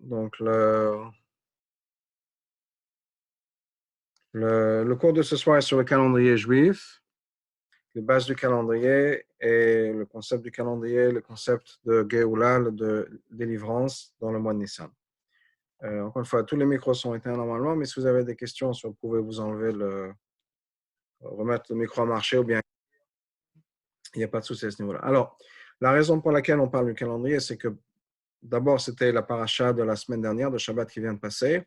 Donc, le cours de ce soir est sur le calendrier juif, les bases du calendrier et le concept du calendrier, le concept de Géoula, de délivrance dans le mois de Nissan. Encore une fois, tous les micros sont éteints normalement, mais si vous avez des questions, si vous pouvez vous enlever remettre le micro à marcher ou bien il n'y a pas de souci à ce niveau-là. Alors, la raison pour laquelle on parle du calendrier, c'est que d'abord, c'était la paracha de la semaine dernière, de Shabbat qui vient de passer,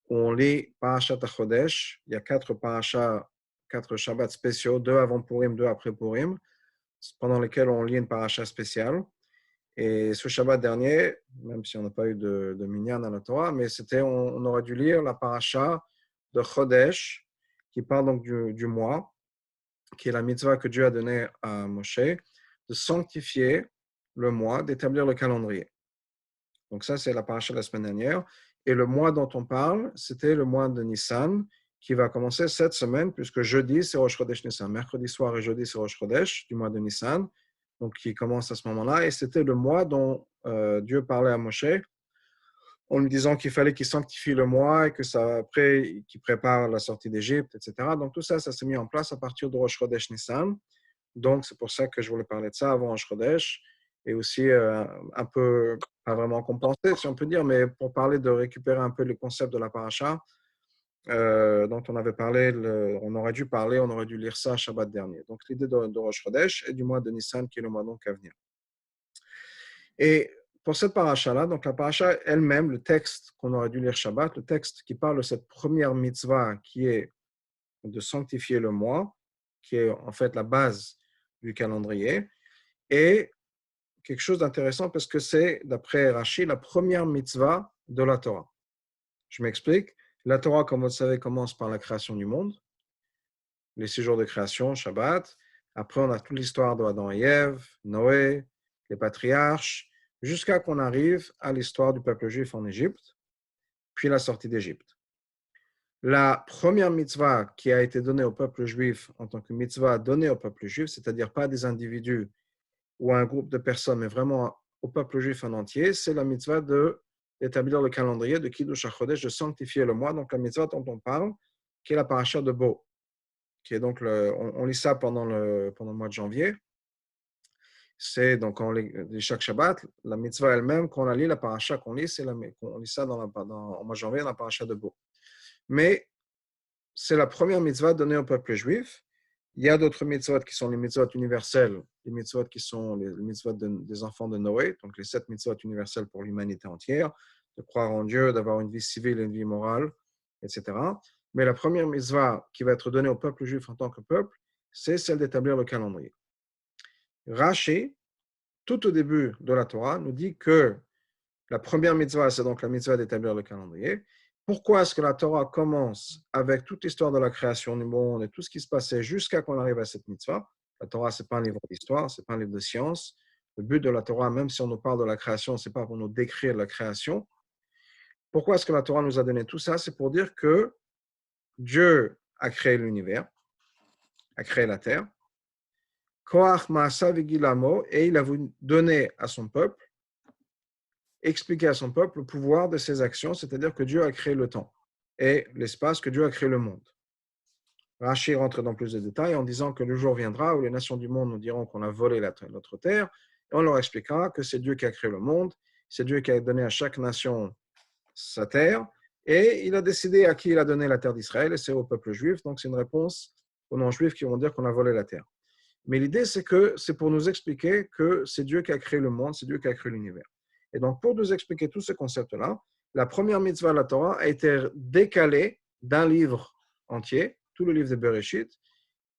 où on lit Parashat HaChodesh. Il y a 4 parachas, 4 Shabbats spéciaux, 2 avant Purim, 2 après Purim, pendant lesquels on lit une paracha spéciale. Et ce Shabbat dernier, même si on n'a pas eu de minyan dans la Torah, mais on aurait dû lire la paracha de Chodesh, qui parle donc du mois, qui est la mitzvah que Dieu a donnée à Moshe, de sanctifier le mois, d'établir le calendrier. Donc ça, c'est la paracha de la semaine dernière. Et le mois dont on parle, c'était le mois de Nissan, qui va commencer cette semaine, puisque jeudi, c'est Rosh Chodesh Nissan. Mercredi soir et jeudi, c'est Rosh Chodesh, du mois de Nissan, donc qui commence à ce moment-là. Et c'était le mois dont Dieu parlait à Moshe, en lui disant qu'il fallait qu'il sanctifie le mois et que ça, après, qu'il prépare la sortie d'Égypte, etc. Donc tout ça, ça s'est mis en place à partir de Rosh Chodesh Nissan. Donc c'est pour ça que je voulais parler de ça avant Rosh Chodesh. Et aussi un peu, pas vraiment compenser, si on peut dire, mais pour parler de récupérer un peu les concepts de la paracha dont on avait parlé, on aurait dû lire ça Shabbat dernier. Donc l'idée de Rosh Chodesh et du mois de Nissan qui est le mois donc à venir. Et pour cette paracha-là, donc la paracha elle-même, le texte qu'on aurait dû lire Shabbat, le texte qui parle de cette première mitzvah qui est de sanctifier le mois, qui est en fait la base du calendrier, et quelque chose d'intéressant parce que c'est, d'après Rashi, la première mitzvah de la Torah. Je m'explique. La Torah, comme vous le savez, commence par la création du monde, les 6 jours de création, Shabbat. Après, on a toute l'histoire d'Adam et Ève, Noé, les patriarches, jusqu'à qu'on arrive à l'histoire du peuple juif en Égypte, puis la sortie d'Égypte. La première mitzvah qui a été donnée au peuple juif en tant que mitzvah donnée au peuple juif, c'est-à-dire pas des individus ou à un groupe de personnes, mais vraiment au peuple juif en entier, c'est la mitzvah d'établir le calendrier de Kiddush HaChodesh, de sanctifier le mois. Donc la mitzvah dont on parle, qui est la paracha de Bo, qui est donc on lit ça pendant le mois de janvier. C'est donc on lit chaque Shabbat, la mitzvah elle-même, quand on la lit, la paracha qu'on lit, on lit ça au mois de janvier, dans la paracha de Bo. Mais c'est la première mitzvah donnée au peuple juif. Il y a d'autres mitzvot qui sont les mitzvot universelles, les mitzvot qui sont les mitzvot des enfants de Noé, donc les 7 mitzvot universelles pour l'humanité entière, de croire en Dieu, d'avoir une vie civile et une vie morale, etc. Mais la première mitzvah qui va être donnée au peuple juif en tant que peuple, c'est celle d'établir le calendrier. Rashi, tout au début de la Torah, nous dit que la première mitzvah, c'est donc la mitzvah d'établir le calendrier. Pourquoi est-ce que la Torah commence avec toute l'histoire de la création du monde et tout ce qui se passait jusqu'à qu'on arrive à cette mitzvah? La Torah, ce n'est pas un livre d'histoire, ce n'est pas un livre de science. Le but de la Torah, même si on nous parle de la création, ce n'est pas pour nous décrire la création. Pourquoi est-ce que la Torah nous a donné tout ça? C'est pour dire que Dieu a créé l'univers, a créé la terre. Koach Maasa Vigilamo, et il a voulu donner à son peuple, expliquer à son peuple le pouvoir de ses actions, c'est-à-dire que Dieu a créé le temps et l'espace, que Dieu a créé le monde. Rashi rentre dans plus de détails en disant que le jour viendra où les nations du monde nous diront qu'on a volé notre terre, et on leur expliquera que c'est Dieu qui a créé le monde, c'est Dieu qui a donné à chaque nation sa terre, et il a décidé à qui il a donné la terre d'Israël, et c'est au peuple juif, donc c'est une réponse aux non-juifs qui vont dire qu'on a volé la terre. Mais l'idée, c'est que c'est pour nous expliquer que c'est Dieu qui a créé le monde, c'est Dieu qui a créé l'univers. Et donc, pour nous expliquer tout ce concept-là, la première mitzvah de la Torah a été décalée d'un livre entier, tout le livre de Bereshit,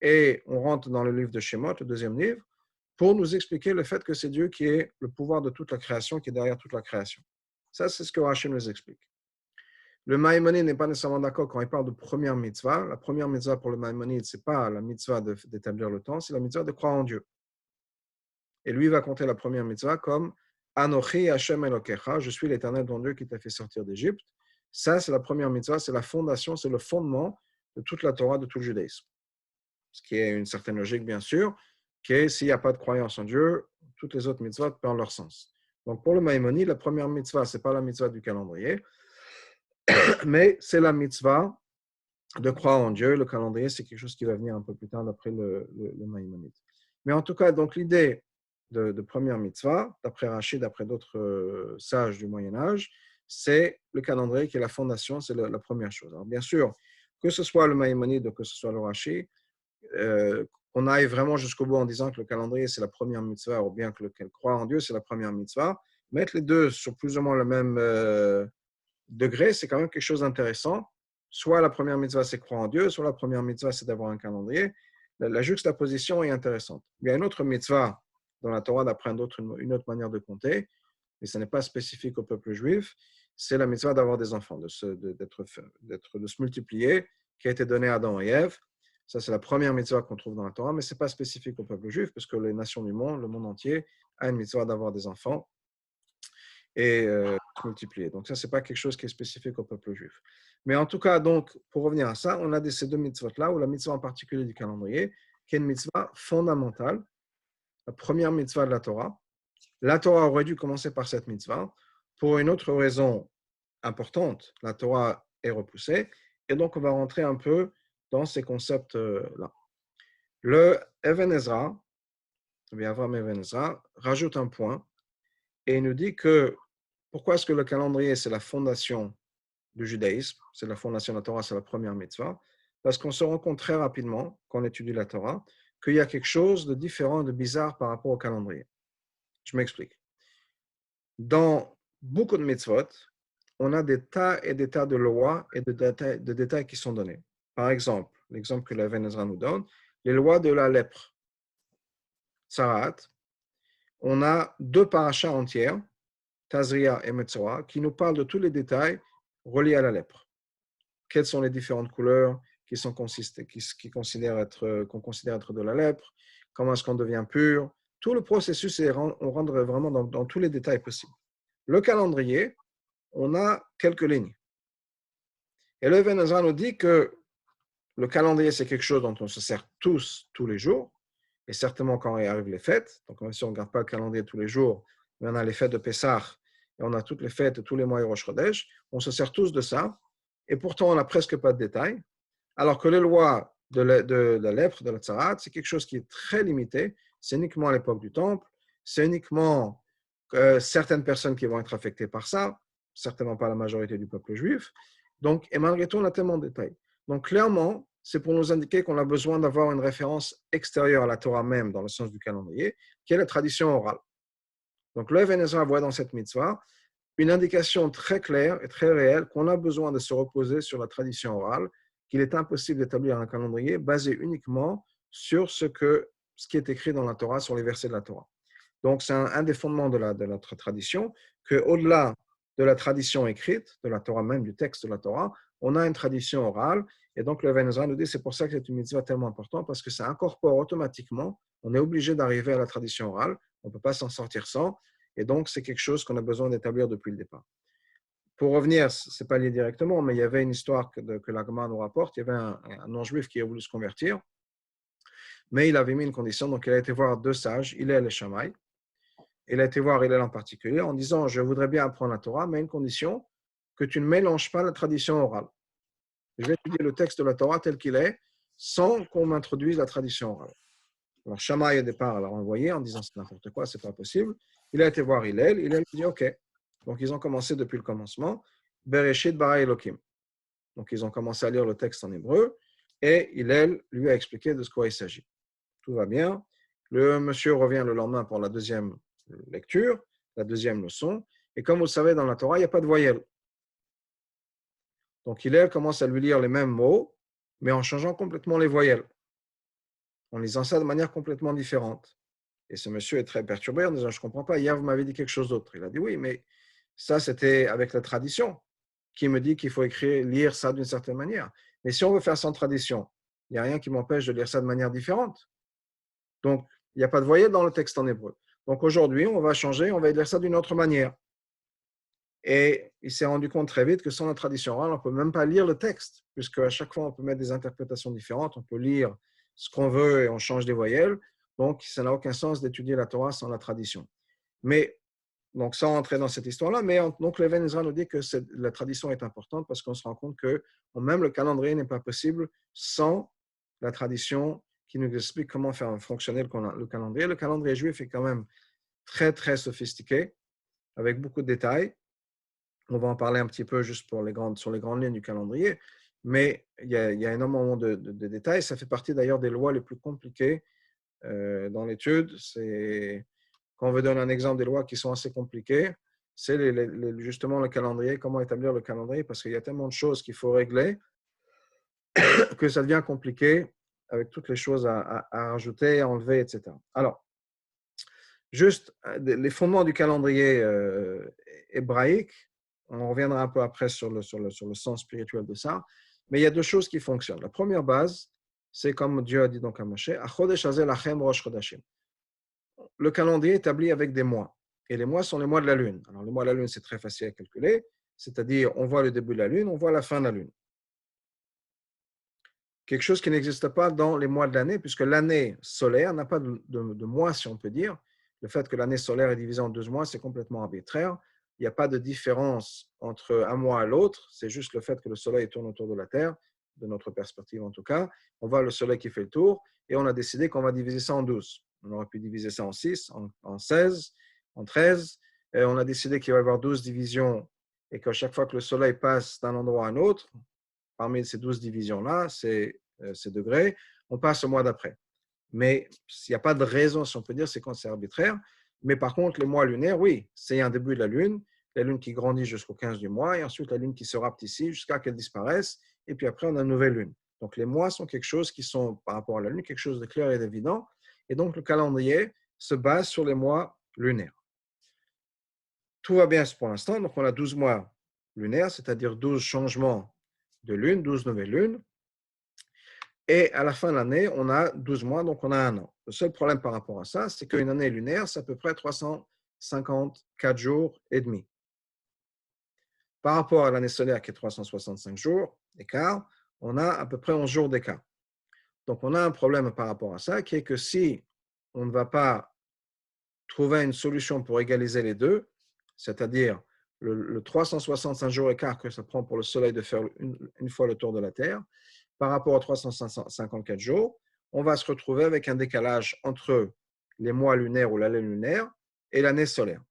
et on rentre dans le livre de Shemot, le deuxième livre, pour nous expliquer le fait que c'est Dieu qui est le pouvoir de toute la création, qui est derrière toute la création. Ça, c'est ce que Rashi nous explique. Le Maïmonide n'est pas nécessairement d'accord quand il parle de première mitzvah. La première mitzvah pour le Maïmonide, ce n'est pas la mitzvah d'établir le temps, c'est la mitzvah de croire en Dieu. Et lui va compter la première mitzvah comme Anochi Hashem Elokecha, je suis l'Éternel ton Dieu qui t'a fait sortir d'Égypte. Ça, c'est la première mitzvah, c'est la fondation, c'est le fondement de toute la Torah, de tout le judaïsme. Ce qui est une certaine logique, bien sûr, qui est s'il n'y a pas de croyance en Dieu, toutes les autres mitzvot perdent leur sens. Donc, pour le Maïmonide, la première mitzvah, ce n'est pas la mitzvah du calendrier, mais c'est la mitzvah de croire en Dieu. Le calendrier, c'est quelque chose qui va venir un peu plus tard d'après le Maïmonide. Mais en tout cas, donc l'idée de première mitzvah, d'après Rachid, d'après d'autres sages du Moyen-Âge, c'est le calendrier qui est la fondation, c'est la première chose. Alors, bien sûr, que ce soit le Maïmonide ou que ce soit le Rachid, qu'on aille vraiment jusqu'au bout en disant que le calendrier, c'est la première mitzvah, ou bien qu'elle croit en Dieu, c'est la première mitzvah, mettre les deux sur plus ou moins le même degré, c'est quand même quelque chose d'intéressant. Soit la première mitzvah, c'est croire en Dieu, soit la première mitzvah, c'est d'avoir un calendrier. La juxtaposition est intéressante. Il y a une autre mitzvah dans la Torah d'apprendre une autre manière de compter, mais ce n'est pas spécifique au peuple juif, c'est la mitzvah d'avoir des enfants, de se multiplier, qui a été donnée à Adam et Ève. Ça, c'est la première mitzvah qu'on trouve dans la Torah, mais ce n'est pas spécifique au peuple juif, parce que les nations du monde, le monde entier, a une mitzvah d'avoir des enfants et se multiplier. Donc ça, ce n'est pas quelque chose qui est spécifique au peuple juif. Mais en tout cas, donc, pour revenir à ça, on a ces deux mitzvot-là, ou la mitzvah en particulier du calendrier, qui est une mitzvah fondamentale, la première mitzvah de la Torah. La Torah aurait dû commencer par cette mitzvah. Pour une autre raison importante, la Torah est repoussée, et donc on va rentrer un peu dans ces concepts-là. Le Even Ezra, Avraham Even Ezra, rajoute un point, et il nous dit que pourquoi est-ce que le calendrier, c'est la fondation du judaïsme, c'est la fondation de la Torah, c'est la première mitzvah, parce qu'on se rend compte très rapidement, quand on étudie la Torah, qu'il y a quelque chose de différent, de bizarre par rapport au calendrier. Je m'explique. Dans beaucoup de mitzvot, on a des tas et des tas de lois et de détails qui sont donnés. Par exemple, l'exemple que la Even Ezra nous donne, les lois de la lèpre, Tzarat, on a 2 parachas entières, Tazria et Metzora, qui nous parlent de tous les détails reliés à la lèpre. Quelles sont les différentes couleurs qu'on considère être de la lèpre, comment est-ce qu'on devient pur. Tout le processus, on rentre vraiment dans tous les détails possibles. Le calendrier, on a quelques lignes. Et le Even Ezra nous dit que le calendrier, c'est quelque chose dont on se sert tous les jours, et certainement quand arrivent les fêtes. Donc, même si on ne regarde pas le calendrier tous les jours, mais on a les fêtes de Pessah, et on a toutes les fêtes, tous les mois de Rosh Chodesh, on se sert tous de ça, et pourtant on n'a presque pas de détails, alors que les lois de la lèpre, de la tzarat, c'est quelque chose qui est très limité, c'est uniquement à l'époque du Temple, c'est uniquement certaines personnes qui vont être affectées par ça, certainement pas la majorité du peuple juif, donc, et malgré tout, on a tellement de détails. Donc, clairement, c'est pour nous indiquer qu'on a besoin d'avoir une référence extérieure à la Torah même, dans le sens du calendrier, qui est la tradition orale. Donc, le Even Ezra voit dans cette mitzvah une indication très claire et très réelle qu'on a besoin de se reposer sur la tradition orale, qu'il est impossible d'établir un calendrier basé uniquement sur ce qui est écrit dans la Torah, sur les versets de la Torah. Donc, c'est un des fondements de notre tradition, qu'au-delà de la tradition écrite, de la Torah même, du texte de la Torah, on a une tradition orale. Et donc, le Even Ezra nous dit, c'est pour ça que c'est une mitzvah tellement importante, parce que ça incorpore automatiquement, on est obligé d'arriver à la tradition orale, on ne peut pas s'en sortir sans, et donc c'est quelque chose qu'on a besoin d'établir depuis le départ. Pour revenir, ce n'est pas lié directement, mais il y avait une histoire que la Gemara nous rapporte, il y avait un non-juif qui a voulu se convertir, mais il avait mis une condition, donc il a été voir 2 sages, Hillel et Shammai. Il a été voir Hillel en particulier en disant, je voudrais bien apprendre la Torah, mais à une condition, que tu ne mélanges pas la tradition orale. Je vais étudier le texte de la Torah tel qu'il est, sans qu'on m'introduise la tradition orale. Alors Shammai au départ l'a renvoyé en disant, c'est n'importe quoi, c'est pas possible. Il a été voir Hillel, Hillel lui dit, ok. Donc ils ont commencé depuis le commencement, Bereshit bara Elokim. Donc ils ont commencé à lire le texte en hébreu, et Hillel lui a expliqué de ce quoi il s'agit. Tout va bien. Le monsieur revient le lendemain pour la deuxième lecture, la deuxième leçon. Et comme vous le savez, dans la Torah, il n'y a pas de voyelle. Donc, Hillel commence à lui lire les mêmes mots, mais en changeant complètement les voyelles, en lisant ça de manière complètement différente. Et ce monsieur est très perturbé en disant, je ne comprends pas, hier vous m'avez dit quelque chose d'autre. Il a dit, oui, mais ça c'était avec la tradition, qui me dit qu'il faut lire ça d'une certaine manière. Mais si on veut faire sans tradition, il n'y a rien qui m'empêche de lire ça de manière différente. Donc, il n'y a pas de voyelle dans le texte en hébreu. Donc aujourd'hui, on va changer, on va lire ça d'une autre manière. Et il s'est rendu compte très vite que sans la tradition orale, on ne peut même pas lire le texte, puisque à chaque fois, on peut mettre des interprétations différentes, on peut lire ce qu'on veut et on change des voyelles. Donc, ça n'a aucun sens d'étudier la Torah sans la tradition. Mais Donc, sans entrer dans cette histoire-là, mais donc le Ben Ezra nous dit que la tradition est importante parce qu'on se rend compte que même le calendrier n'est pas possible sans la tradition qui nous explique comment faire fonctionner le calendrier. Le calendrier juif est quand même très, très sophistiqué, avec beaucoup de détails. On va en parler un petit peu juste sur les grandes lignes du calendrier, mais il y a énormément de détails. Ça fait partie d'ailleurs des lois les plus compliquées dans l'étude. Quand on veut donner un exemple des lois qui sont assez compliquées, c'est justement le calendrier, comment établir le calendrier, parce qu'il y a tellement de choses qu'il faut régler que ça devient compliqué avec toutes les choses à rajouter, à enlever, etc. Alors, juste les fondements du calendrier hébraïque, on reviendra un peu après sur le sens spirituel de ça, mais il y a deux choses qui fonctionnent. La première base, c'est comme Dieu a dit donc à Moshe, Achodesh hazel lachem rosh chodashim. Le calendrier est établi avec des mois. Et les mois sont les mois de la lune. Alors, le mois de la lune, c'est très facile à calculer, c'est-à-dire on voit le début de la lune, on voit la fin de la lune. Quelque chose qui n'existe pas dans les mois de l'année, puisque l'année solaire n'a pas de mois, si on peut dire. Le fait que l'année solaire est divisée en 12 mois, c'est complètement arbitraire. Il n'y a pas de différence entre un mois et l'autre, c'est juste le fait que le soleil tourne autour de la Terre, de notre perspective en tout cas. On voit le soleil qui fait le tour, et on a décidé qu'on va diviser ça en 12. On aurait pu diviser ça en 6, en 16, en 13. Et on a décidé qu'il va y avoir 12 divisions et qu'à chaque fois que le soleil passe d'un endroit à un autre, parmi ces 12 divisions-là, ces degrés, on passe au mois d'après. Mais s'il n'y a pas de raison, si on peut dire, c'est quand c'est arbitraire. Mais par contre, les mois lunaires, oui, c'est un début de la lune qui grandit jusqu'au 15 du mois, et ensuite la lune qui se rapetissait jusqu'à qu'elle disparaisse, et puis après, on a une nouvelle lune. Donc les mois sont quelque chose qui sont, par rapport à la lune, quelque chose de clair et d'évident. Et donc le calendrier se base sur les mois lunaires. Tout va bien pour l'instant. Donc on a 12 mois lunaires, c'est-à-dire 12 changements de lune, 12 nouvelles lunes. Et à la fin de l'année, on a 12 mois, donc on a un an. Le seul problème par rapport à ça, c'est qu'une année lunaire, c'est à peu près 354 jours et demi. Par rapport à l'année solaire qui est 365 jours d'écart, on a à peu près 11 jours d'écart. Donc on a un problème par rapport à ça, qui est que si on ne va pas trouver une solution pour égaliser les deux, c'est-à-dire le 365 jours écart que ça prend pour le soleil de faire une fois le tour de la Terre, par rapport aux 354 jours, on va se retrouver avec un décalage entre les mois lunaires ou l'année lunaire et l'année solaire.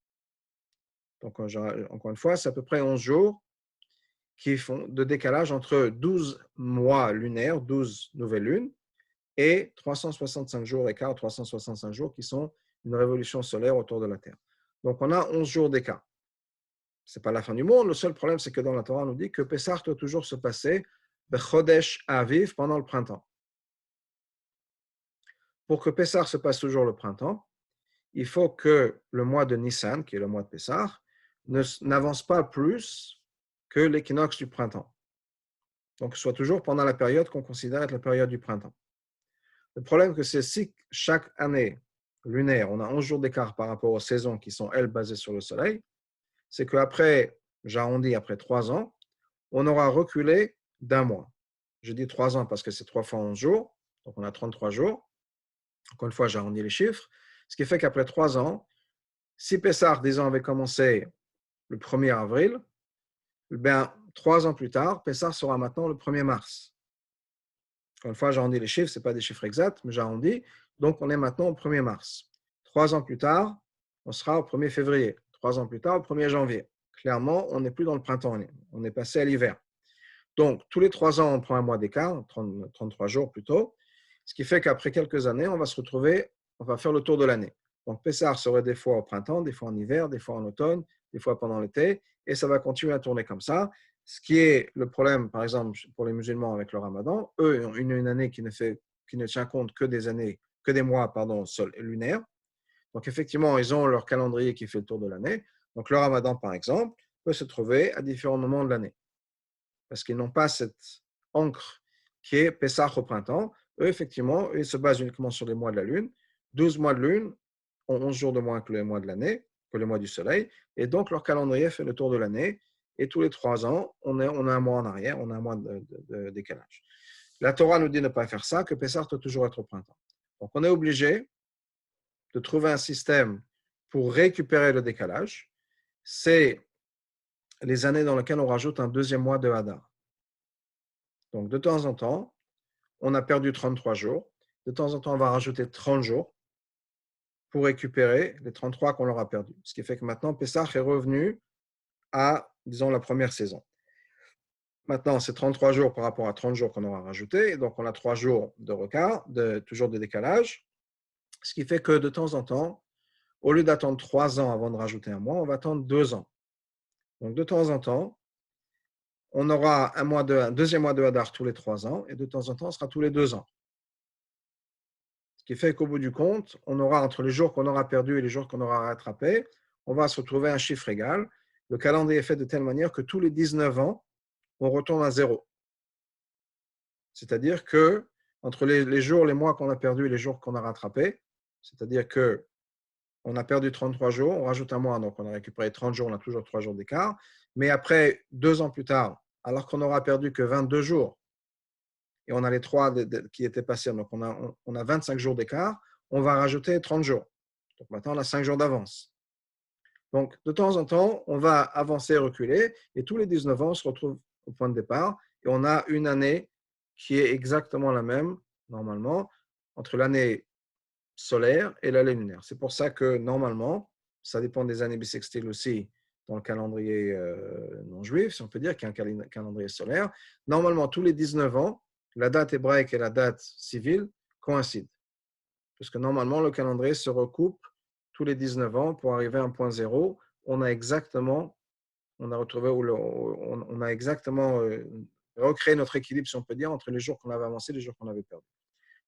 Donc, encore une fois, c'est à peu près 11 jours qui font de décalage entre 12 mois lunaires, 12 nouvelles lunes, et 365 jours écart, 365 jours qui sont une révolution solaire autour de la Terre. Donc, on a 11 jours d'écart. Ce n'est pas la fin du monde. Le seul problème, c'est que dans la Torah, on nous dit que Pessah doit toujours se passer Chodesh Aviv pendant le printemps. Pour que Pessah se passe toujours le printemps, il faut que le mois de Nissan, qui est le mois de Pessah, n'avance pas plus que l'équinoxe du printemps. Donc, soit toujours pendant la période qu'on considère être la période du printemps. Le problème, c'est si chaque année lunaire, on a 11 jours d'écart par rapport aux saisons qui sont, elles, basées sur le soleil, c'est qu'après, j'arrondis, après 3 ans, on aura reculé d'un mois. Je dis 3 ans parce que c'est 3 fois 11 jours, donc on a 33 jours. Encore une fois, j'arrondis les chiffres. Ce qui fait qu'après 3 ans, si Pessah, disons, avait commencé le 1er avril, ben, 3 ans plus tard, Pessah sera maintenant le 1er mars. Encore une fois, j'arrondis les chiffres, ce n'est pas des chiffres exacts, mais j'arrondis. Donc, on est maintenant au 1er mars. 3 ans plus tard, on sera au 1er février. 3 ans plus tard, au 1er janvier. Clairement, on n'est plus dans le printemps, on est passé à l'hiver. Donc, tous les 3 ans, on prend un mois d'écart, 33 jours plutôt, ce qui fait qu'après quelques années, on va se retrouver, on va faire le tour de l'année. Donc, Pessah serait des fois au printemps, des fois en hiver, des fois en automne, des fois pendant l'été, et ça va continuer à tourner comme ça. Ce qui est le problème, par exemple, pour les musulmans avec le ramadan, eux ont une année qui ne tient compte que des mois lunaires. Donc, effectivement, ils ont leur calendrier qui fait le tour de l'année. Donc, le ramadan, par exemple, peut se trouver à différents moments de l'année. Parce qu'ils n'ont pas cette encre qui est Pessah au printemps. Eux, effectivement, ils se basent uniquement sur les mois de la lune. 12 mois de lune ont 11 jours de moins que les mois de l'année, que les mois du soleil. Et donc, leur calendrier fait le tour de l'année. Et tous les 3 ans, on a un mois en arrière, on a un mois de décalage. La Torah nous dit de ne pas faire ça, que Pessah doit toujours être au printemps. Donc, on est obligé de trouver un système pour récupérer le décalage. c'est les années dans lesquelles on rajoute un deuxième mois de Hadar. Donc, de temps en temps, on a perdu 33 jours. De temps en temps, on va rajouter 30 jours pour récupérer les 33 qu'on aura perdus. Ce qui fait que maintenant, Pessah est revenu à, disons, la première saison. Maintenant, c'est 33 jours par rapport à 30 jours qu'on aura rajouté. Donc, on a 3 jours de retard, toujours de décalage. Ce qui fait que de temps en temps, au lieu d'attendre 3 ans avant de rajouter un mois, on va attendre 2 ans. Donc, de temps en temps, on aura un deuxième mois de Hadar tous les 3 ans et de temps en temps, ce sera tous les 2 ans. Ce qui fait qu'au bout du compte, on aura entre les jours qu'on aura perdus et les jours qu'on aura rattrapés, on va se retrouver à un chiffre égal. Le calendrier est fait de telle manière que tous les 19 ans, on retourne à 0. C'est-à-dire que entre les jours, les mois qu'on a perdus et les jours qu'on a rattrapés, c'est-à-dire que on a perdu 33 jours, on rajoute un mois, donc on a récupéré 30 jours, on a toujours 3 jours d'écart. Mais après, 2 ans plus tard, alors qu'on n'aura perdu que 22 jours, et on a les 3 qui étaient passés, donc on a 25 jours d'écart, on va rajouter 30 jours. Donc maintenant, on a 5 jours d'avance. Donc, de temps en temps, on va avancer et reculer, et tous les 19 ans, on se retrouve au point de départ, et on a une année qui est exactement la même, normalement, entre l'année solaire et l'année lunaire. C'est pour ça que, normalement, ça dépend des années bissextiles aussi, dans le calendrier non juif, si on peut dire qu'il y a un calendrier solaire. Normalement, tous les 19 ans, la date hébraïque et la date civile coïncident. Parce que normalement, le calendrier se recoupe tous les 19 ans pour arriver à un point zéro. On a exactement recréé notre équilibre, si on peut dire, entre les jours qu'on avait avancés et les jours qu'on avait perdus.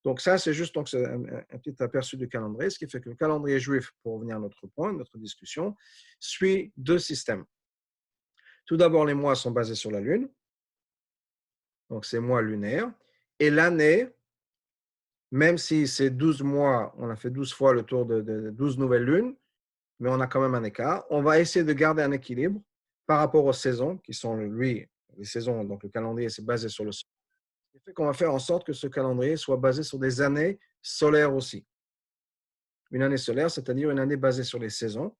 Donc ça, c'est juste donc, un petit aperçu du calendrier, ce qui fait que le calendrier juif, pour revenir à notre point, notre discussion, suit 2 systèmes. Tout d'abord, les mois sont basés sur la Lune, donc c'est mois lunaire, et l'année, même si c'est 12 mois, on a fait 12 fois le tour de 12 nouvelles lunes, mais on a quand même un écart. On va essayer de garder un équilibre par rapport aux saisons, qui sont, les saisons, donc le calendrier, c'est basé sur le soleil. Ce qui fait qu'on va faire en sorte que ce calendrier soit basé sur des années solaires aussi. Une année solaire, c'est-à-dire une année basée sur les saisons,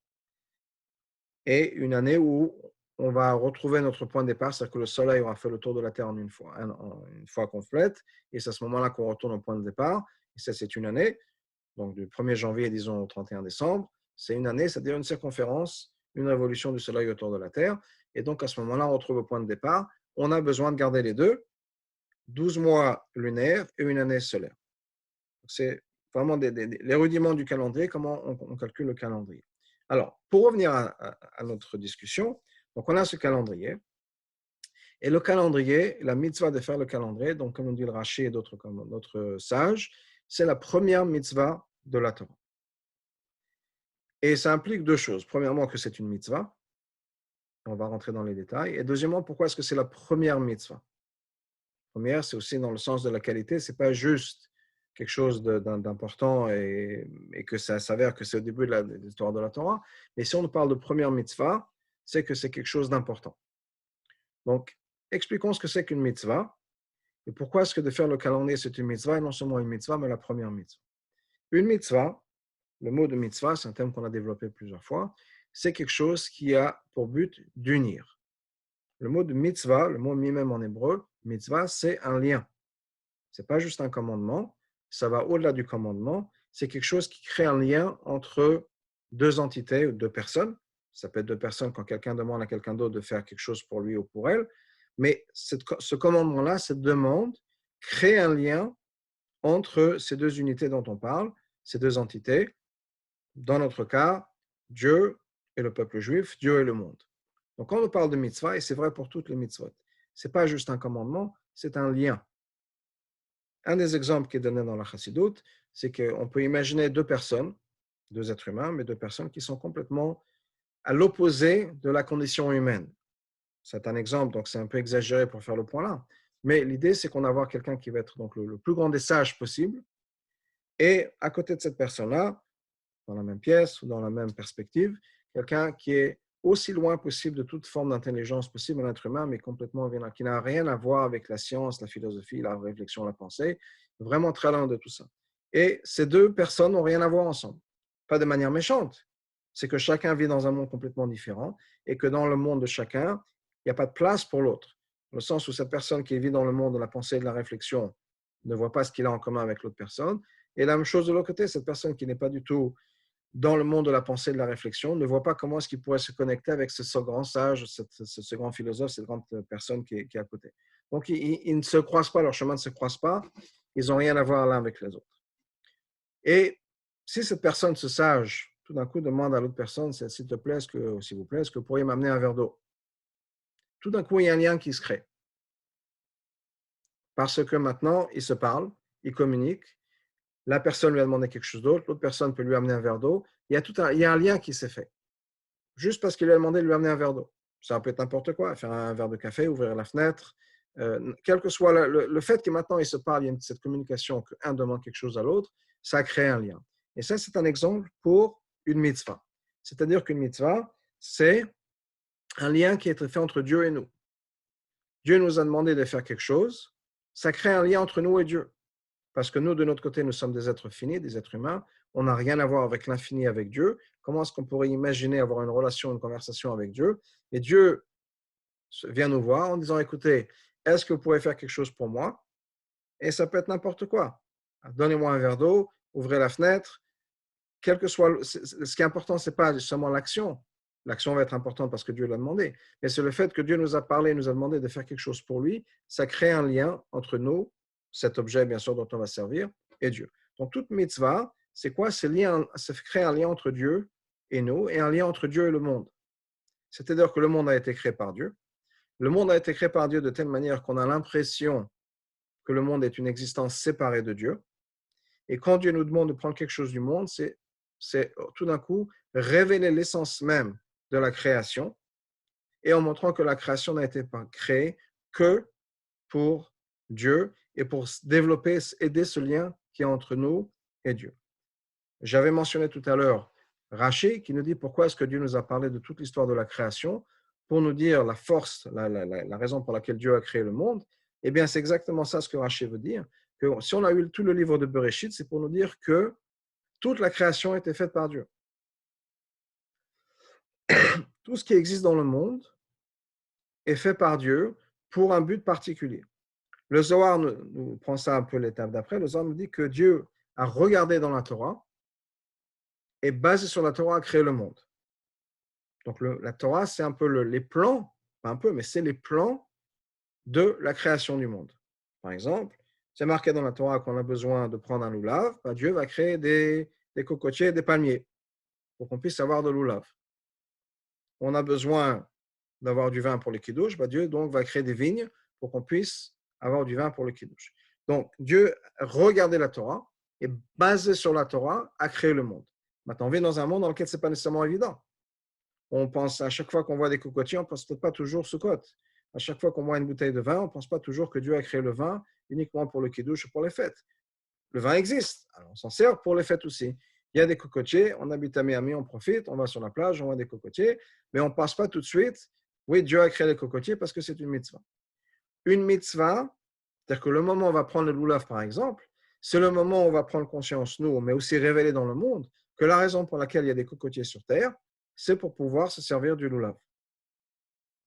et une année où on va retrouver notre point de départ, c'est-à-dire que le soleil aura fait le tour de la Terre en une fois complète, et c'est à ce moment-là qu'on retourne au point de départ, et ça, c'est une année. Donc, du 1er janvier, disons, au 31 décembre, c'est une année, c'est-à-dire une circonférence, une révolution du Soleil autour de la Terre. Et donc, à ce moment-là, on retrouve le point de départ. On a besoin de garder les deux, 12 mois lunaires et une année solaire. C'est vraiment les rudiments du calendrier, comment on calcule le calendrier. Alors, pour revenir à notre discussion, donc on a ce calendrier. Et le calendrier, la mitzvah de faire le calendrier, donc comme on dit le Rashi et d'autres sages, c'est la première mitzvah de la Torah. Et ça implique 2 choses. Premièrement, que c'est une mitzvah. On va rentrer dans les détails. Et deuxièmement, pourquoi est-ce que c'est la première mitzvah? Première, c'est aussi dans le sens de la qualité. Ce n'est pas juste quelque chose d'important et que ça s'avère que c'est au début de l'histoire de la Torah. Mais si on parle de première mitzvah, c'est que c'est quelque chose d'important. Donc, expliquons ce que c'est qu'une mitzvah et pourquoi est-ce que de faire le calendrier, c'est une mitzvah et non seulement une mitzvah, mais la première mitzvah. Une mitzvah, le mot de mitzvah, c'est un terme qu'on a développé plusieurs fois, c'est quelque chose qui a pour but d'unir. Le mot de mitzvah, le mot mimem en hébreu, mitzvah, c'est un lien. Ce n'est pas juste un commandement, ça va au-delà du commandement, c'est quelque chose qui crée un lien entre 2 entités ou 2 personnes. Ça peut être 2 personnes quand quelqu'un demande à quelqu'un d'autre de faire quelque chose pour lui ou pour elle, mais ce commandement-là, cette demande, crée un lien entre ces 2 unités dont on parle, ces 2 entités. Dans notre cas, Dieu et le peuple juif, Dieu et le monde. Donc, quand on parle de mitzvah, et c'est vrai pour toutes les mitzvot, ce n'est pas juste un commandement, c'est un lien. Un des exemples qui est donné dans la Chassidoute, c'est qu'on peut imaginer 2 personnes, 2 êtres humains, mais 2 personnes qui sont complètement à l'opposé de la condition humaine. C'est un exemple, donc c'est un peu exagéré pour faire le point là. Mais l'idée, c'est qu'on va avoir quelqu'un qui va être donc le plus grand des sages possible, et à côté de cette personne-là, dans la même pièce ou dans la même perspective, quelqu'un qui est aussi loin possible de toute forme d'intelligence possible, un être humain, mais complètement qui n'a rien à voir avec la science, la philosophie, la réflexion, la pensée, vraiment très loin de tout ça. Et ces 2 personnes n'ont rien à voir ensemble. Pas de manière méchante. c'est que chacun vit dans un monde complètement différent et que dans le monde de chacun, il n'y a pas de place pour l'autre. Dans le sens où cette personne qui vit dans le monde de la pensée et de la réflexion ne voit pas ce qu'il a en commun avec l'autre personne. Et la même chose de l'autre côté, cette personne qui n'est pas du tout dans le monde de la pensée et de la réflexion ne voit pas comment est-ce qu'il pourrait se connecter avec ce grand sage, ce grand philosophe, cette grande personne qui est à côté. Donc, ils ne se croisent pas, leurs chemins ne se croisent pas, ils n'ont rien à voir l'un avec les autres. Et si cette personne, ce sage, tout d'un coup demande à l'autre personne, s'il te plaît, s'il vous plaît, est-ce que vous pourriez m'amener un verre d'eau? Tout d'un coup, il y a un lien qui se crée. Parce que maintenant, ils se parlent, ils communiquent, la personne lui a demandé quelque chose d'autre, l'autre personne peut lui amener un verre d'eau, il y a un lien qui s'est fait. Juste parce qu'il lui a demandé de lui amener un verre d'eau. Ça peut être n'importe quoi, faire un verre de café, ouvrir la fenêtre, quel que soit le fait que maintenant ils se parlent, il y a cette communication, qu'un demande quelque chose à l'autre, ça crée un lien. Et ça, c'est un exemple pour une mitzvah. C'est-à-dire qu'une mitzvah, c'est un lien qui est fait entre Dieu et nous. Dieu nous a demandé de faire quelque chose, ça crée un lien entre nous et Dieu. Parce que nous, de notre côté, nous sommes des êtres finis, des êtres humains. On n'a rien à voir avec l'infini, avec Dieu. Comment est-ce qu'on pourrait imaginer avoir une relation, une conversation avec Dieu? Et Dieu vient nous voir en disant, écoutez, est-ce que vous pouvez faire quelque chose pour moi? Et ça peut être n'importe quoi. Donnez-moi un verre d'eau, ouvrez la fenêtre. Quel que soit, ce qui est important, ce n'est pas seulement l'action. L'action va être importante parce que Dieu l'a demandé. Mais c'est le fait que Dieu nous a parlé, nous a demandé de faire quelque chose pour lui. Ça crée un lien entre nous, cet objet, bien sûr, dont on va servir, et Dieu. Donc, toute mitzvah, c'est quoi? C'est créer un lien entre Dieu et nous, et un lien entre Dieu et le monde. C'est-à-dire que le monde a été créé par Dieu. Le monde a été créé par Dieu de telle manière qu'on a l'impression que le monde est une existence séparée de Dieu. Et quand Dieu nous demande de prendre quelque chose du monde, c'est tout d'un coup révéler l'essence même de la création et en montrant que la création n'a été pas créée que pour Dieu et pour développer, aider ce lien qui est entre nous et Dieu. J'avais mentionné tout à l'heure Rashi qui nous dit pourquoi est-ce que Dieu nous a parlé de toute l'histoire de la création pour nous dire la force, la raison pour laquelle Dieu a créé le monde. Eh bien, c'est exactement ça ce que Rashi veut dire. Que si on a eu tout le livre de Bereshit, c'est pour nous dire que toute la création a été faite par Dieu. Tout ce qui existe dans le monde est fait par Dieu pour un but particulier. Le Zohar nous prend ça un peu l'étape d'après. Le Zohar nous dit que Dieu a regardé dans la Torah et basé sur la Torah a créé le monde. Donc la Torah, c'est un peu les plans, pas un peu, mais c'est les plans de la création du monde. Par exemple, c'est marqué dans la Torah qu'on a besoin de prendre un loulav, Dieu va créer des cocotiers, des palmiers, pour qu'on puisse avoir de loulav. On a besoin d'avoir du vin pour le kiddush, Dieu donc va créer des vignes pour qu'on puisse avoir du vin pour le kiddush. Donc Dieu regardait la Torah et basé sur la Torah a créé le monde. Maintenant, on vit dans un monde dans lequel ce n'est pas nécessairement évident. On pense à chaque fois qu'on voit des cocotiers, on ne pense peut-être pas toujours Sukkot. À chaque fois qu'on voit une bouteille de vin, on ne pense pas toujours que Dieu a créé le vin uniquement pour le kiddush ou pour les fêtes. Le vin existe, alors on s'en sert pour les fêtes aussi. Il y a des cocotiers, on habite à Miami, on profite, on va sur la plage, on voit des cocotiers, mais on ne pense pas tout de suite, oui, Dieu a créé les cocotiers parce que c'est une mitzvah. Une mitzvah, c'est-à-dire que le moment où on va prendre le loulav, par exemple, c'est le moment où on va prendre conscience, nous, mais aussi révéler dans le monde, que la raison pour laquelle il y a des cocotiers sur Terre, c'est pour pouvoir se servir du loulav.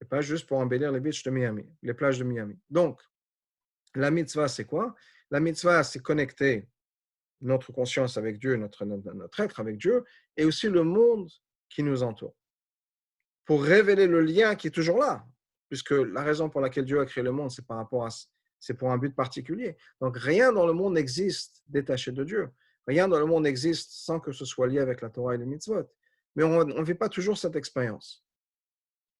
Et pas juste pour embellir les beaches de Miami, les plages de Miami. Donc, la mitzvah, c'est quoi? La mitzvah, c'est connecter notre conscience avec Dieu, notre être avec Dieu, et aussi le monde qui nous entoure. Pour révéler le lien qui est toujours là, puisque la raison pour laquelle Dieu a créé le monde, c'est pour un but particulier. Donc, rien dans le monde n'existe détaché de Dieu. Rien dans le monde n'existe sans que ce soit lié avec la Torah et les mitzvot. Mais on ne vit pas toujours cette expérience.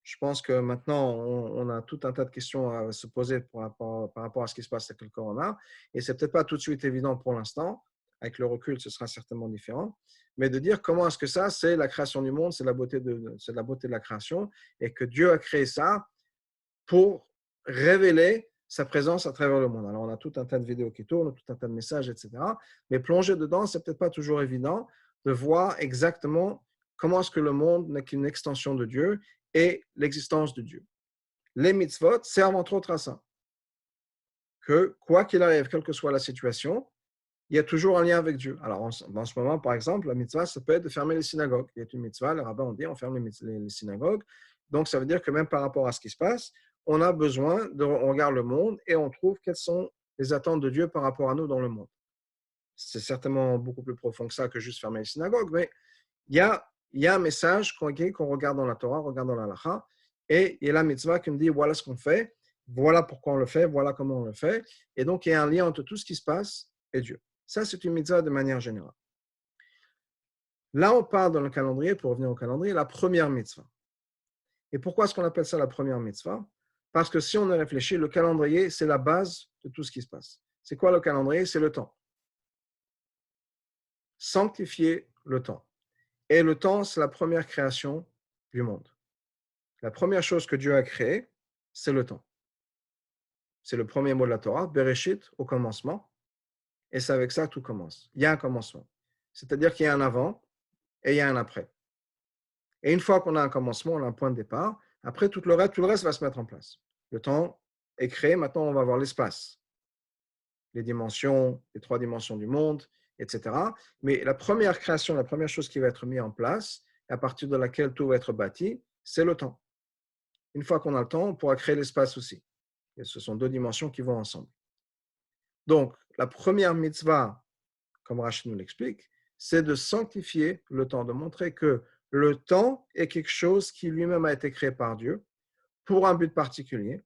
Je pense que maintenant, on a tout un tas de questions à se poser par rapport à ce qui se passe avec le corona. Et ce n'est peut-être pas tout de suite évident pour l'instant. Avec le recul, ce sera certainement différent. Mais de dire comment est-ce que ça, c'est la création du monde, c'est la beauté de la création. Et que Dieu a créé ça pour révéler sa présence à travers le monde. Alors, on a tout un tas de vidéos qui tournent, tout un tas de messages, etc. Mais plonger dedans, ce n'est peut-être pas toujours évident de voir exactement comment est-ce que le monde n'est qu'une extension de Dieu et l'existence de Dieu. Les mitzvot servent entre autres à ça. Que quoi qu'il arrive, quelle que soit la situation, il y a toujours un lien avec Dieu. Alors, en ce moment, par exemple, la mitzvah, ça peut être de fermer les synagogues. Il y a une mitzvah, les rabbins ont dit, on ferme les synagogues. Donc, ça veut dire que même par rapport à ce qui se passe, on a besoin on regarde le monde et on trouve quelles sont les attentes de Dieu par rapport à nous dans le monde. C'est certainement beaucoup plus profond que ça, que juste fermer les synagogues, mais il y a un message qu'on regarde dans la Torah, on regarde dans la Halacha, et il y a la mitzvah qui nous dit voilà ce qu'on fait, voilà pourquoi on le fait, voilà comment on le fait. Et donc, il y a un lien entre tout ce qui se passe et Dieu. Ça, c'est une mitzvah de manière générale. Là, on parle dans le calendrier, pour revenir au calendrier, la première mitzvah. Et pourquoi est-ce qu'on appelle ça la première mitzvah? Parce que si on y réfléchit, le calendrier, c'est la base de tout ce qui se passe. C'est quoi le calendrier? C'est le temps. Sanctifier le temps. Et le temps, c'est la première création du monde. La première chose que Dieu a créée, c'est le temps. C'est le premier mot de la Torah, Bereshit, au commencement. Et c'est avec ça que tout commence. Il y a un commencement. C'est-à-dire qu'il y a un avant et il y a un après. Et une fois qu'on a un commencement, on a un point de départ. Après, tout le reste va se mettre en place. Le temps est créé. Maintenant, on va voir l'espace, les dimensions, les 3 dimensions du monde, etc. Mais la première création, la première chose qui va être mise en place, à partir de laquelle tout va être bâti, c'est le temps. Une fois qu'on a le temps, on pourra créer l'espace aussi. Et ce sont 2 dimensions qui vont ensemble. Donc, la première mitzvah, comme Rachid nous l'explique, c'est de sanctifier le temps, de montrer que le temps est quelque chose qui lui-même a été créé par Dieu pour un but particulier,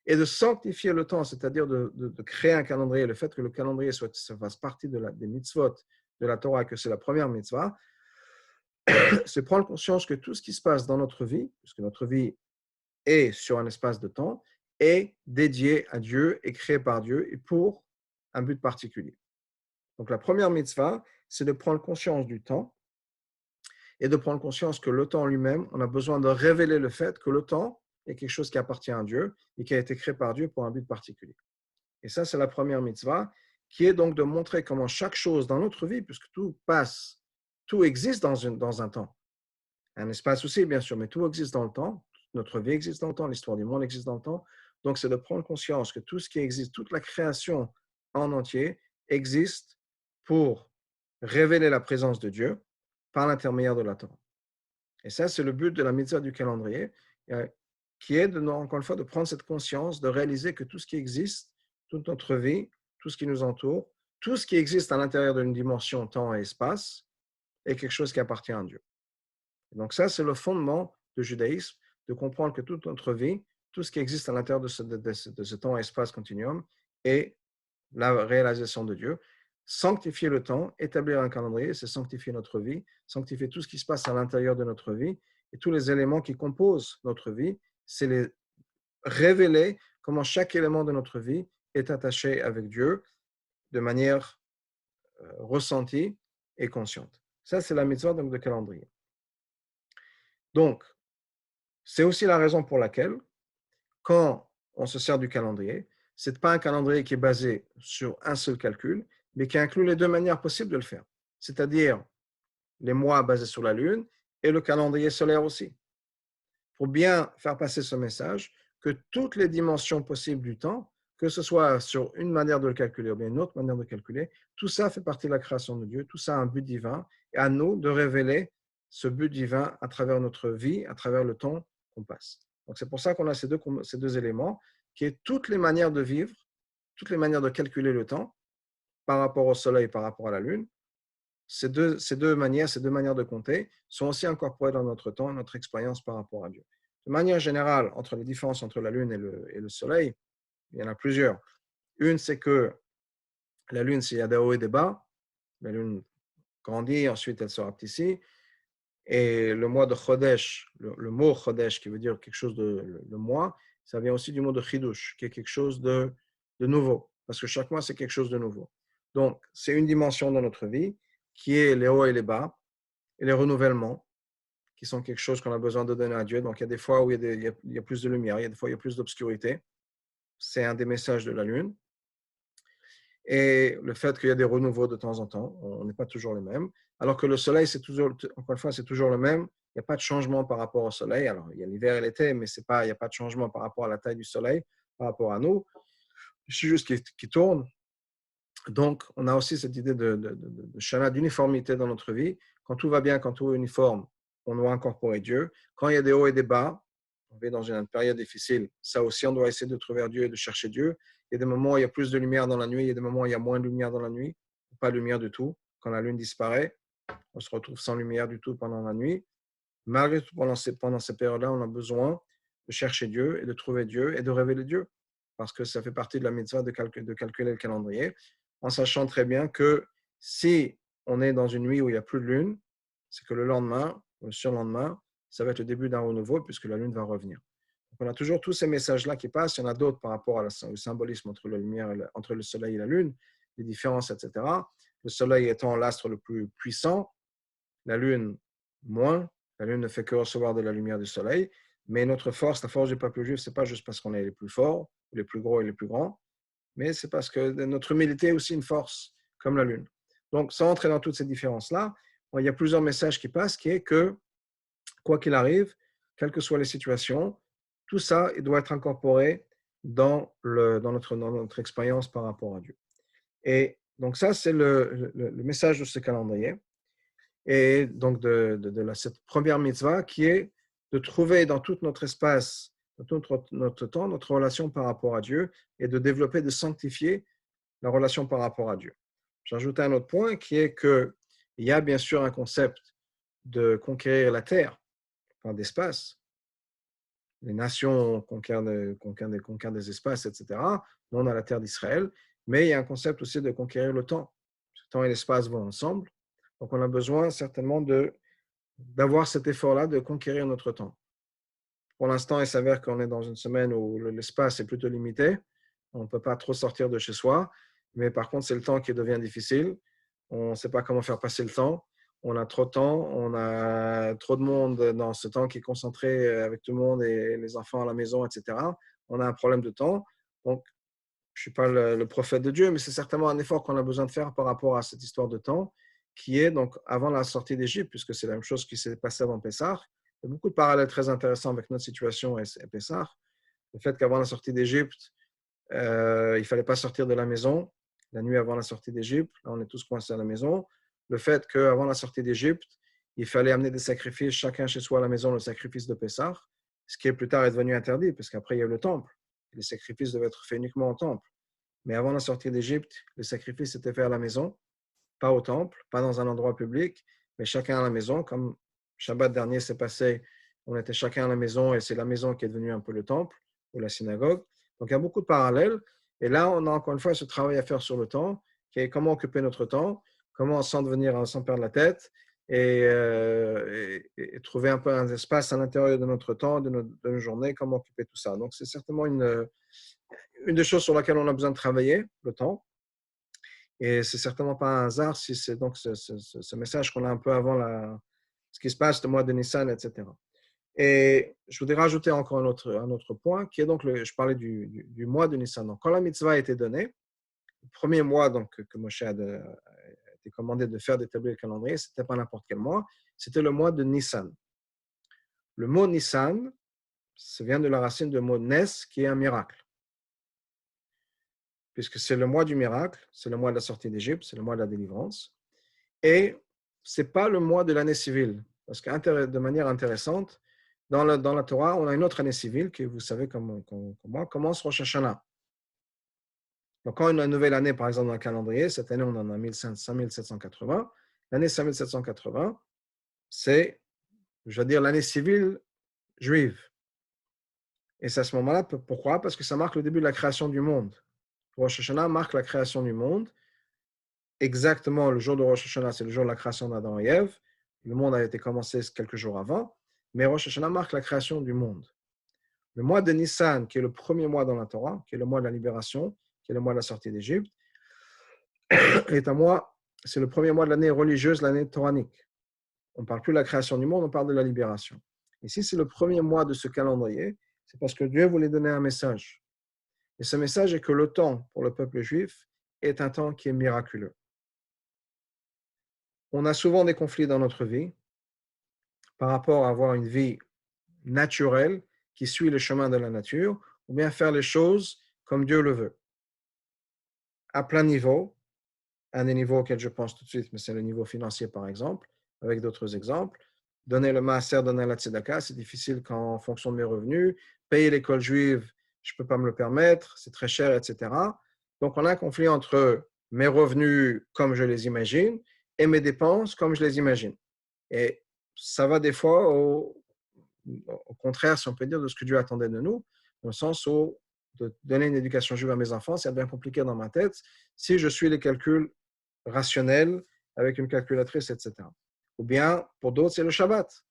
et de sanctifier le temps, c'est-à-dire de créer un calendrier, le fait que le calendrier ça fasse partie des mitzvot de la Torah, que c'est la première mitzvah, c'est prendre conscience que tout ce qui se passe dans notre vie, puisque notre vie est sur un espace de temps, est dédié à Dieu et créé par Dieu et pour un but particulier. Donc la première mitzvah, c'est de prendre conscience du temps et de prendre conscience que le temps lui-même, on a besoin de révéler le fait que le temps est quelque chose qui appartient à Dieu et qui a été créé par Dieu pour un but particulier. Et ça, c'est la première mitzvah, qui est donc de montrer comment chaque chose dans notre vie, puisque tout passe, tout existe dans un temps, un espace aussi, bien sûr, mais tout existe dans le temps, notre vie existe dans le temps, l'histoire du monde existe dans le temps. Donc, c'est de prendre conscience que tout ce qui existe, toute la création en entier existe pour révéler la présence de Dieu par l'intermédiaire de la Torah. Et ça, c'est le but de la mitzvah du calendrier, qui est, encore une fois, de prendre cette conscience, de réaliser que tout ce qui existe, toute notre vie, tout ce qui nous entoure, tout ce qui existe à l'intérieur d'une dimension temps et espace, est quelque chose qui appartient à Dieu. Et donc ça, c'est le fondement du judaïsme, de comprendre que toute notre vie, tout ce qui existe à l'intérieur de ce temps et espace continuum, est la réalisation de Dieu. Sanctifier le temps, établir un calendrier, c'est sanctifier notre vie, sanctifier tout ce qui se passe à l'intérieur de notre vie et tous les éléments qui composent notre vie, c'est les révéler comment chaque élément de notre vie est attaché avec Dieu de manière ressentie et consciente. Ça, c'est la mitzvah donc, de calendrier. Donc, c'est aussi la raison pour laquelle, quand on se sert du calendrier, ce n'est pas un calendrier qui est basé sur un seul calcul, mais qui inclut les 2 manières possibles de le faire. C'est-à-dire les mois basés sur la Lune et le calendrier solaire aussi. Pour bien faire passer ce message, que toutes les dimensions possibles du temps, que ce soit sur une manière de le calculer ou bien une autre manière de calculer, tout ça fait partie de la création de Dieu, tout ça a un but divin, et à nous de révéler ce but divin à travers notre vie, à travers le temps qu'on passe. Donc c'est pour ça qu'on a ces deux éléments, qui est toutes les manières de vivre, toutes les manières de calculer le temps par rapport au soleil, par rapport à la lune. Ces deux manières de compter sont aussi incorporées dans notre temps, notre expérience par rapport à Dieu. De manière générale, entre les différences entre la lune et le soleil, il y en a plusieurs. Une, c'est que la lune, il y a des hauts et des bas. La lune grandit, ensuite elle se rapetissait. Et le mois de Chodesh, le mot Chodesh, qui veut dire quelque chose de le mois, ça vient aussi du mot de Chidush, qui est quelque chose de nouveau. Parce que chaque mois, c'est quelque chose de nouveau. Donc, c'est une dimension de notre vie qui est les hauts et les bas, et les renouvellements, qui sont quelque chose qu'on a besoin de donner à Dieu. Donc, il y a des fois où il y a plus de lumière, il y a des fois où il y a plus d'obscurité. C'est un des messages de la Lune. Et le fait qu'il y a des renouveaux de temps en temps, on n'est pas toujours les mêmes. Alors que le Soleil, c'est toujours, encore une fois, c'est toujours le même. Il n'y a pas de changement par rapport au Soleil. Alors, il y a l'hiver et l'été, mais il n'y a pas de changement par rapport à la taille du Soleil, par rapport à nous. C'est juste qui tourne. Donc, on a aussi cette idée de Shana, d'uniformité dans notre vie. Quand tout va bien, quand tout est uniforme, on doit incorporer Dieu. Quand il y a des hauts et des bas, on vit dans une période difficile, ça aussi, on doit essayer de trouver Dieu et de chercher Dieu. Il y a des moments où il y a plus de lumière dans la nuit, il y a des moments où il y a moins de lumière dans la nuit, pas de lumière du tout. Quand la lune disparaît, on se retrouve sans lumière du tout pendant la nuit. Malgré tout, pendant ces périodes-là, on a besoin de chercher Dieu et de trouver Dieu et de révéler Dieu, parce que ça fait partie de la mitzvah de calculer le calendrier, en sachant très bien que si on est dans une nuit où il n'y a plus de lune, c'est que le lendemain, ou le surlendemain, ça va être le début d'un renouveau, puisque la lune va revenir. Donc on a toujours tous ces messages-là qui passent. Il y en a d'autres par rapport au symbolisme entre la lumière entre le soleil et la lune, les différences, etc. Le soleil étant l'astre le plus puissant, la lune moins. La lune ne fait que recevoir de la lumière du soleil. Mais notre force, la force du peuple juif, ce n'est pas juste parce qu'on est les plus forts, les plus gros et les plus grands, mais c'est parce que notre humilité est aussi une force, comme la lune. Donc, sans entrer dans toutes ces différences-là, il y a plusieurs messages qui passent, qui est que, quoi qu'il arrive, quelles que soient les situations, tout ça il doit être incorporé dans notre expérience par rapport à Dieu. Et donc ça, c'est le message de ce calendrier. Et donc cette première mitzvah qui est de trouver dans tout notre espace, dans tout notre temps, notre relation par rapport à Dieu et de développer, de sanctifier la relation par rapport à Dieu. J'ajoute un autre point qui est qu'il y a bien sûr un concept de conquérir la terre par d'espace. Les nations conquièrent des espaces, etc. Nous, on a la terre d'Israël, mais il y a un concept aussi de conquérir le temps. Le temps et l'espace vont ensemble. Donc, on a besoin certainement d'avoir cet effort-là de conquérir notre temps. Pour l'instant, il s'avère qu'on est dans une semaine où l'espace est plutôt limité. On ne peut pas trop sortir de chez soi. Mais par contre, c'est le temps qui devient difficile. On ne sait pas comment faire passer le temps. On a trop de temps. On a trop de monde dans ce temps qui est concentré avec tout le monde et les enfants à la maison, etc. On a un problème de temps. Donc, je ne suis pas le prophète de Dieu, mais c'est certainement un effort qu'on a besoin de faire par rapport à cette histoire de temps, qui est donc avant la sortie d'Égypte, puisque c'est la même chose qui s'est passée avant Pessah. Il y a beaucoup de parallèles très intéressants avec notre situation et Pessah. Le fait qu'avant la sortie d'Égypte, il ne fallait pas sortir de la maison, la nuit avant la sortie d'Égypte, là on est tous coincés à la maison. Le fait qu'avant la sortie d'Égypte, il fallait amener des sacrifices, chacun chez soi à la maison, le sacrifice de Pessah, ce qui est plus tard est devenu interdit, parce qu'après il y a eu le temple. Les sacrifices devaient être faits uniquement au temple. Mais avant la sortie d'Égypte, les sacrifices étaient faits à la maison, pas au temple, pas dans un endroit public, mais chacun à la maison. Comme Shabbat dernier s'est passé, on était chacun à la maison et c'est la maison qui est devenue un peu le temple ou la synagogue. Donc il y a beaucoup de parallèles. Et là, on a encore une fois ce travail à faire sur le temps, qui est comment occuper notre temps, comment sans perdre la tête et trouver un peu un espace à l'intérieur de notre temps, de nos journées, comment occuper tout ça. Donc c'est certainement une des choses sur laquelle on a besoin de travailler, le temps. Et c'est certainement pas un hasard si c'est donc ce message qu'on a un peu avant ce qui se passe le mois de Nissan, etc. Et je voudrais rajouter encore un autre point, qui est donc, je parlais du mois de Nissan. Donc, quand la mitzvah a été donnée, le premier mois donc, que Moshe a été commandé de faire d'établir le calendrier, ce n'était pas n'importe quel mois, c'était le mois de Nissan. Le mot Nissan, ça vient de la racine du mot Nes, qui est un miracle. Puisque c'est le mois du miracle, c'est le mois de la sortie d'Égypte, c'est le mois de la délivrance. Et ce n'est pas le mois de l'année civile. Parce que de manière intéressante, dans la Torah, on a une autre année civile qui, vous savez comme moi, commence Rosh Hashanah. Donc, quand on a une nouvelle année, par exemple, dans le calendrier, cette année, on en a 5780. L'année 5780, c'est, je veux dire, l'année civile juive. Et c'est à ce moment-là, pourquoi? Parce que ça marque le début de la création du monde. Rosh Hashanah marque la création du monde. Exactement, le jour de Rosh Hashanah, c'est le jour de la création d'Adam et Ève. Le monde a été commencé quelques jours avant, mais Rosh Hashanah marque la création du monde. Le mois de Nissan, qui est le premier mois dans la Torah, qui est le mois de la libération, qui est le mois de la sortie d'Égypte, est un mois, c'est le premier mois de l'année religieuse, l'année toranique. On ne parle plus de la création du monde, on parle de la libération. Et si c'est le premier mois de ce calendrier, c'est parce que Dieu voulait donner un message. Et ce message est que le temps pour le peuple juif est un temps qui est miraculeux. On a souvent des conflits dans notre vie par rapport à avoir une vie naturelle qui suit le chemin de la nature ou bien faire les choses comme Dieu le veut, à plein niveau, un des niveaux auxquels je pense tout de suite, mais c'est le niveau financier, par exemple, avec d'autres exemples. Donner le maaser, donner la tzedaka, c'est difficile quand, en fonction de mes revenus. Payer l'école juive, je ne peux pas me le permettre, c'est très cher, etc. Donc, on a un conflit entre mes revenus comme je les imagine et mes dépenses comme je les imagine. Et ça va des fois au contraire, si on peut dire, de ce que Dieu attendait de nous, dans le sens où de donner une éducation juive à mes enfants, c'est bien compliqué dans ma tête si je suis les calculs rationnels avec une calculatrice, etc. Ou bien, pour d'autres, c'est le Shabbat.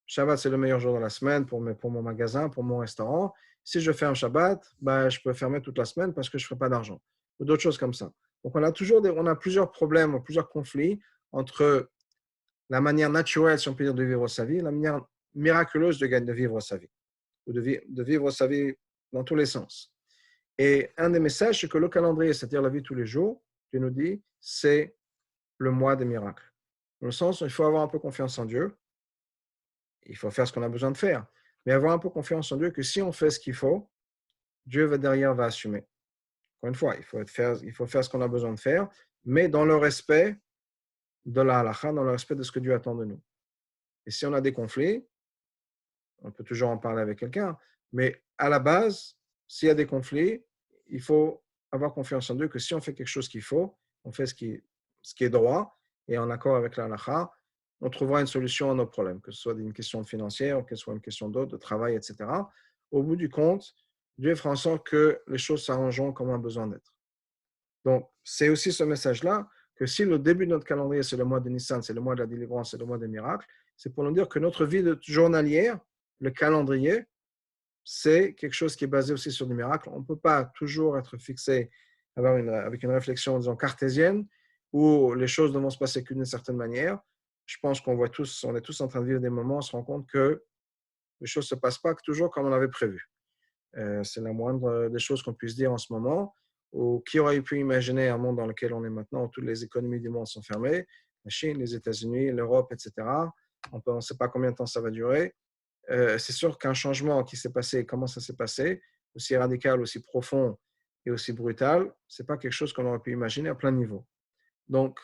Shabbat, c'est le meilleur jour de la semaine pour mon magasin, pour mon restaurant. Si je ferme Shabbat, ben, je peux fermer toute la semaine parce que je ne ferai pas d'argent. Ou d'autres choses comme ça. Donc, on a plusieurs problèmes, plusieurs conflits entre la manière naturelle, si on peut dire, de vivre sa vie et la manière miraculeuse de vivre sa vie, ou de vivre sa vie dans tous les sens. Et un des messages, c'est que le calendrier, c'est-à-dire la vie de tous les jours, Dieu nous dit, c'est le mois des miracles. Dans le sens où il faut avoir un peu confiance en Dieu, il faut faire ce qu'on a besoin de faire, mais avoir un peu confiance en Dieu que si on fait ce qu'il faut, Dieu derrière va assumer. Encore une fois, il faut faire ce qu'on a besoin de faire, mais dans le respect de la halakha, dans le respect de ce que Dieu attend de nous. Et si on a des conflits, on peut toujours en parler avec quelqu'un, mais à la base, s'il y a des conflits, il faut avoir confiance en Dieu que si on fait quelque chose qu'il faut, on fait ce qui est droit et en accord avec la halakha, on trouvera une solution à nos problèmes, que ce soit une question financière, que ce soit une question d'autre, de travail, etc. Au bout du compte, Dieu fera en sorte que les choses s'arrangeront comme on a besoin d'être. Donc, c'est aussi ce message-là, que si le début de notre calendrier, c'est le mois de Nissan, c'est le mois de la délivrance, c'est le mois des miracles, c'est pour nous dire que notre vie journalière, le calendrier, c'est quelque chose qui est basé aussi sur des miracles. On ne peut pas toujours être fixé avec une réflexion, disons, cartésienne, où les choses ne vont se passer qu'une certaine manière. Je pense qu'on voit tous, on est tous en train de vivre des moments, on se rend compte que les choses ne se passent pas toujours comme on avait prévu. C'est la moindre des choses qu'on puisse dire en ce moment. Ou qui aurait pu imaginer un monde dans lequel on est maintenant, où toutes les économies du monde sont fermées, la Chine, les États-Unis, l'Europe, etc. On ne sait pas combien de temps ça va durer. C'est sûr qu'un changement qui s'est passé, comment ça s'est passé, aussi radical, aussi profond et aussi brutal, ce n'est pas quelque chose qu'on aurait pu imaginer à plein niveau. Donc,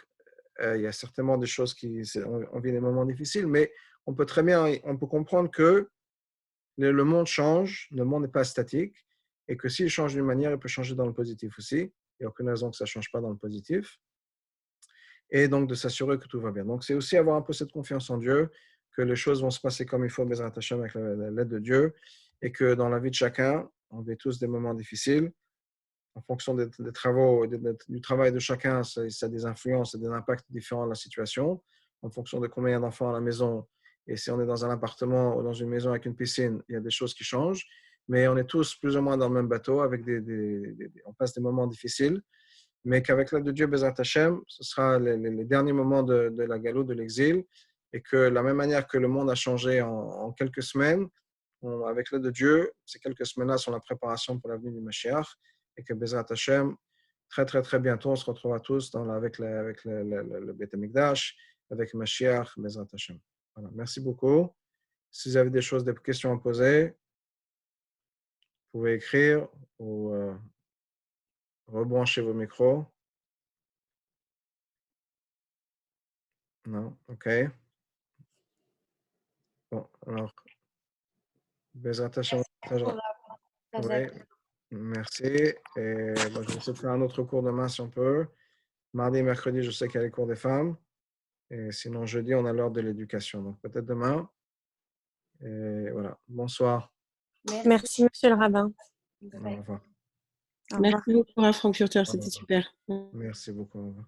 il y a certainement des choses on vit des moments difficiles, mais on peut comprendre que le monde change, le monde n'est pas statique, et que s'il change d'une manière, il peut changer dans le positif aussi. Il n'y a aucune raison que ça ne change pas dans le positif. Et donc, de s'assurer que tout va bien. Donc, c'est aussi avoir un peu cette confiance en Dieu, que les choses vont se passer comme il faut, Bezrat Hashem, avec l'aide de Dieu, et que dans la vie de chacun, on vit tous des moments difficiles. En fonction des travaux, du travail de chacun, ça a des influences et des impacts différents de la situation. En fonction de combien il y a d'enfants à la maison, et si on est dans un appartement ou dans une maison avec une piscine, il y a des choses qui changent. Mais on est tous plus ou moins dans le même bateau, avec on passe des moments difficiles, mais qu'avec l'aide de Dieu, Bezrat Hashem, ce sera les derniers moments de la galoute, de l'exil, et que la même manière que le monde a changé en quelques semaines, avec l'aide de Dieu, ces quelques semaines-là sont la préparation pour l'avenue du Mashiach, et que Bezrat Hashem, très très très bientôt, on se retrouvera tous avec le Beth Amikdash, avec Mashiach, Bezrat Hashem. Voilà. Merci beaucoup. Si vous avez des questions à poser, vous pouvez écrire ou rebrancher vos micros. Non, ok. Bon, alors, Bezrat Hashem. Oui, merci. Et bon, je vais essayer de faire un autre cours demain si on peut. Mardi et mercredi, je sais qu'il y a les cours des femmes. Et sinon, jeudi, on a l'heure de l'éducation. Donc, peut-être demain. Et voilà. Bonsoir. Merci, monsieur le rabbin. Au revoir. Au revoir. Merci beaucoup, Rav Frankfurter, Au c'était revoir. super. Merci beaucoup. Au revoir.